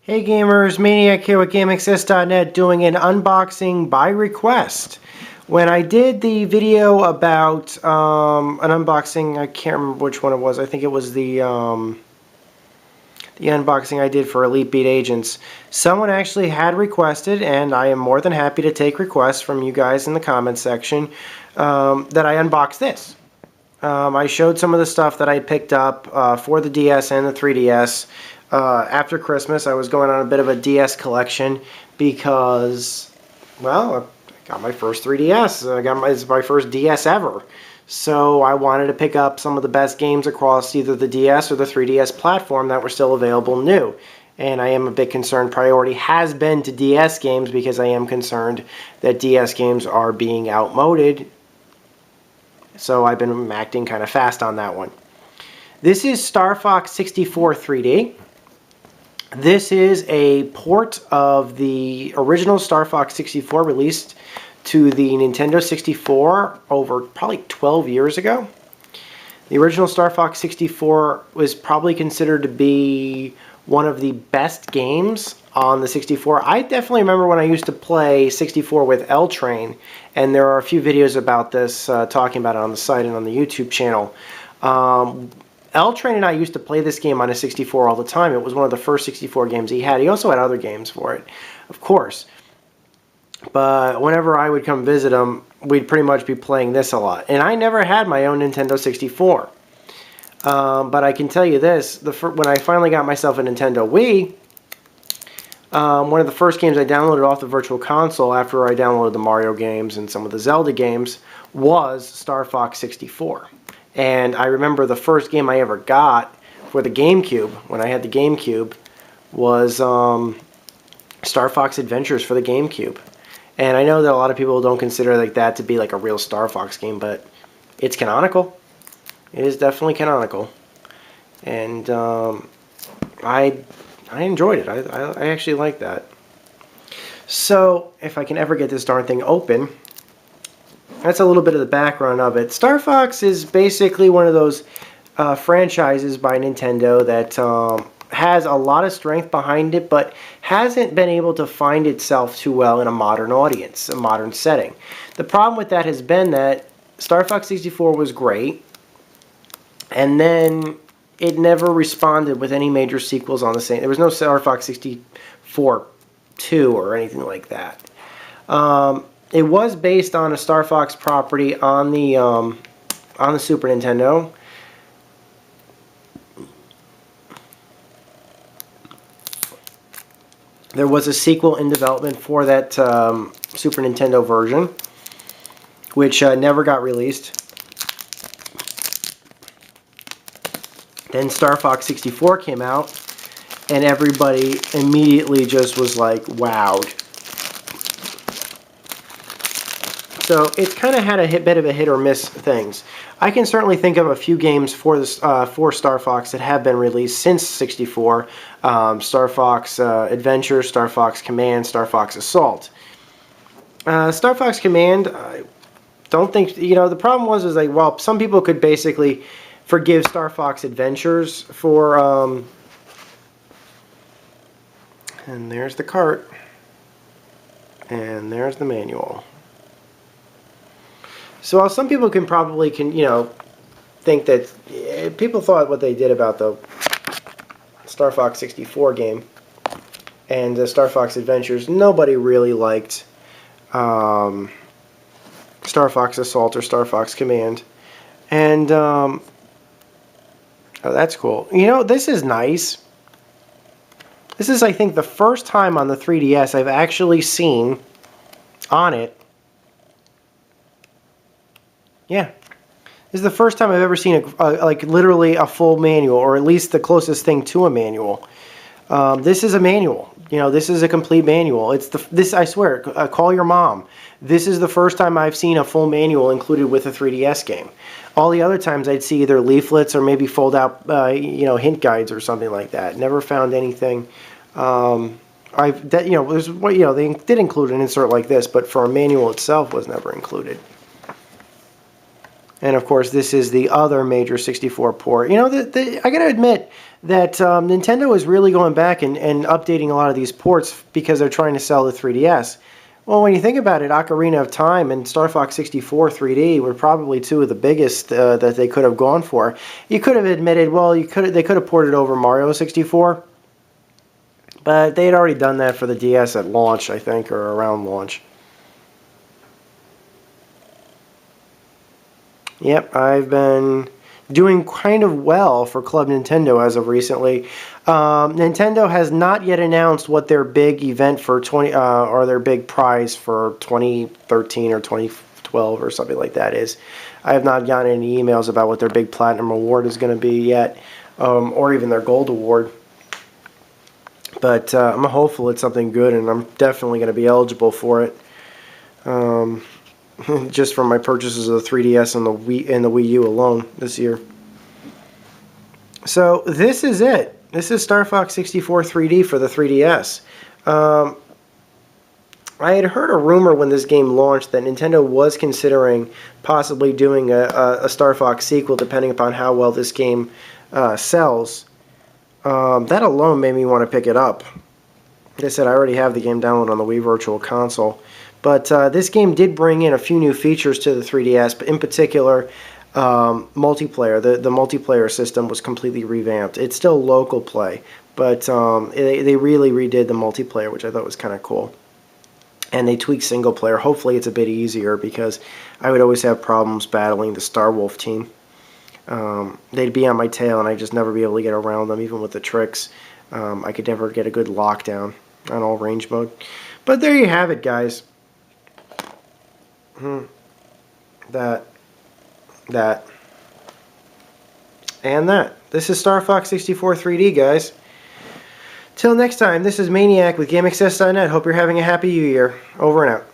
Hey gamers, Maniac here with GameAccess.net doing an unboxing by request. When I did the video about an unboxing, I can't remember which one it was. I think it was the unboxing I did for Elite Beat Agents. Someone actually had requested, and I am more than happy to take requests from you guys in the comments section, that I unbox this. I showed some of the stuff that I picked up for the DS and the 3DS. After Christmas, I was going on a bit of a DS collection because, well, I got my first 3DS. It's my first DS ever. So I wanted to pick up some of the best games across either the DS or the 3DS platform that were still available new. And I am a bit concerned priority has been to DS games because I am concerned that DS games are being outmoded. So I've been acting kind of fast on that one. This is Starfox 64 3D. This is a port of the original Starfox 64 released to the Nintendo 64 over probably 12 years ago. The original Starfox 64 was probably considered to be one of the best games on the 64. I definitely remember when I used to play 64 with L-Train, and there are a few videos about this talking about it on the site and on the YouTube channel. L-Train and I used to play this game on a 64 all the time. It was one of the first 64 games he had. He also had other games for it, of course. But whenever I would come visit him, we'd pretty much be playing this a lot. And I never had my own Nintendo 64. But I can tell you this, when I finally got myself a Nintendo Wii, one of the first games I downloaded off the Virtual Console after I downloaded the Mario games and some of the Zelda games was Starfox 64. And I remember the first game I ever got for the GameCube, when I had the GameCube, was Star Fox Adventures for the GameCube. And I know that a lot of people don't consider like that to be like a real Star Fox game, but it's canonical. It is definitely canonical. And I enjoyed it. I actually like that. So, if I can ever get this darn thing open, that's a little bit of the background of it. Star Fox is basically one of those franchises by Nintendo that has a lot of strength behind it, but hasn't been able to find itself too well in a modern audience, a modern setting. The problem with that has been that Star Fox 64 was great, and then it never responded with any major sequels on the same. There was no Star Fox 64 2 or anything like that. It was based on a Star Fox property on the Super Nintendo. There was a sequel in development for that Super Nintendo version, which never got released. Then Star Fox 64 came out, and everybody immediately just was like wowed. So it's kind of had a bit of a hit or miss things. I can certainly think of a few games for this for Star Fox that have been released since 64. Star Fox Adventure, Star Fox Command, Star Fox Assault. Star Fox Command, I don't think, the problem was like, well, some people could basically forgive Star Fox Adventures for, and there's the cart, and there's the manual. So while some people can probably think that people thought what they did about the Star Fox 64 game and the Star Fox Adventures, nobody really liked Star Fox Assault or Star Fox Command. And oh, that's cool. This is nice. This is, I think, the first time on the 3DS I've actually seen on it. Yeah, this is the first time I've ever seen like literally a full manual, or at least the closest thing to a manual. This is a manual. This is a complete manual. This I swear. Call your mom. This is the first time I've seen a full manual included with a 3DS game. All the other times I'd see either leaflets or maybe fold out hint guides or something like that. Never found anything. They did include an insert like this, but for a manual itself was never included. And of course, this is the other major 64 port. You know, I gotta admit that Nintendo is really going back and updating a lot of these ports because they're trying to sell the 3DS. Well, when you think about it, Ocarina of Time and Star Fox 64 3D were probably two of the biggest that they could have gone for. You could have admitted, well, they could have ported over Mario 64, but they had already done that for the DS at launch, I think, or around launch. Yep, I've been doing kind of well for Club Nintendo as of recently. Nintendo has not yet announced what their big event for or their big prize for 2013 or 2012 or something like that is. I have not gotten any emails about what their big platinum award is going to be yet, or even their gold award. But I'm hopeful it's something good, and I'm definitely going to be eligible for it. Just from my purchases of the 3DS and the Wii U alone this year. So this is it. This is Star Fox 64 3D for the 3DS. I had heard a rumor when this game launched that Nintendo was considering possibly doing a Star Fox sequel depending upon how well this game sells. That alone made me want to pick it up. Like I said, I already have the game downloaded on the Wii Virtual Console. But this game did bring in a few new features to the 3DS, but in particular, multiplayer. The multiplayer system was completely revamped. It's still local play, but they really redid the multiplayer, which I thought was kind of cool. And they tweaked single player. Hopefully it's a bit easier because I would always have problems battling the Star Wolf team. They'd be on my tail and I'd just never be able to get around them, even with the tricks. I could never get a good lockdown on all range mode. But there you have it, guys. That, and that. This is Star Fox 64 3D, guys. Till next time, this is Maniac with GameAccess.net. Hope you're having a happy New Year. Over and out.